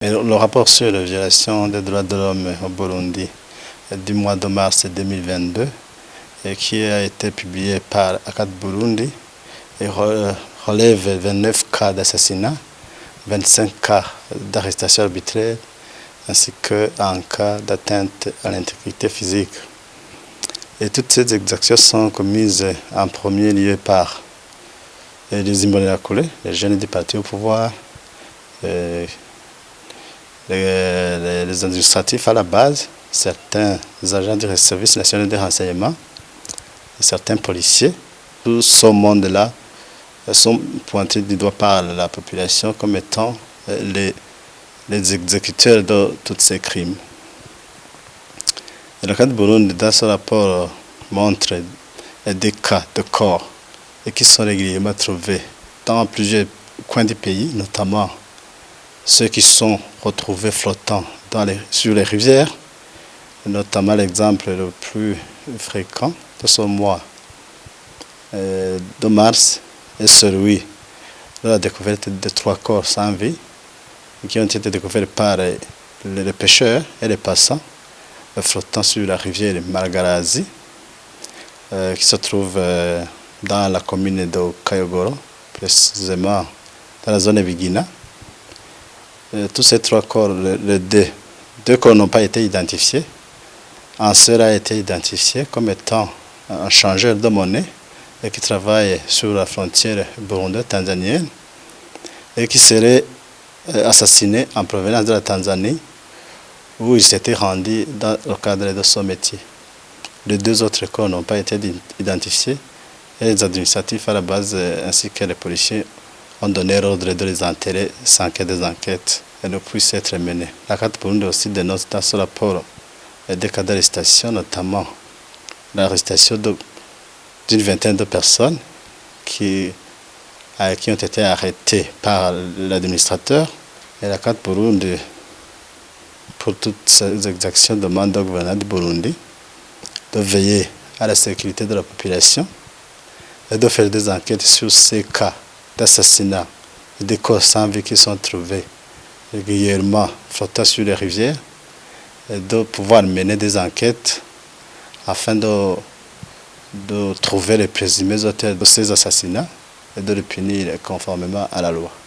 Et le rapport sur la violation des droits de l'homme au Burundi du mois de mars 2022 et qui a été publié par ACAT Burundi et relève 29 cas d'assassinat, 25 cas d'arrestation arbitraire ainsi qu'un cas d'atteinte à l'intégrité physique. Et toutes ces exactions sont commises en premier lieu par les Imbonerakure, les jeunes du parti au pouvoir, les administratifs à la base, certains agents du service national de renseignement, et certains policiers. Tout ce monde-là sont pointés du doigt par la population comme étant les exécuteurs de tous ces crimes. Et le cas de Burundi, dans ce rapport, montre des cas de corps et qui sont régulièrement trouvés dans plusieurs coins du pays, notamment ceux qui sont retrouvés flottants sur les rivières, notamment l'exemple le plus fréquent de ce mois de mars est celui de la découverte de 3 corps sans vie qui ont été découverts par les pêcheurs et les passants flottant sur la rivière Maragarazi qui se trouve dans la commune de Kayogoro, précisément dans la zone de Bigina. Tous ces 3 corps, les deux corps n'ont pas été identifiés. Un seul a été identifié comme étant un changeur de monnaie et qui travaille sur la frontière burundaise-tanzanienne et qui serait assassiné en provenance de la Tanzanie où il s'était rendu dans le cadre de son métier. Les 2 autres corps n'ont pas été identifiés et les administratifs à la base ainsi que les policiers ont donné l'ordre de les enterrer sans que des enquêtes ne puissent être menées. La ACAT Burundi aussi dénonce dans ce rapport des cas d'arrestation, notamment l'arrestation d'une vingtaine de personnes qui ont été arrêtées par l'administrateur. Et la ACAT Burundi, pour toutes ces exactions, demande au gouvernement du Burundi de veiller à la sécurité de la population et de faire des enquêtes sur ces cas d'assassinat et des corps sans vie qui sont trouvés régulièrement flottant sur les rivières et de pouvoir mener des enquêtes afin de trouver les présumés auteurs de ces assassinats et de les punir conformément à la loi.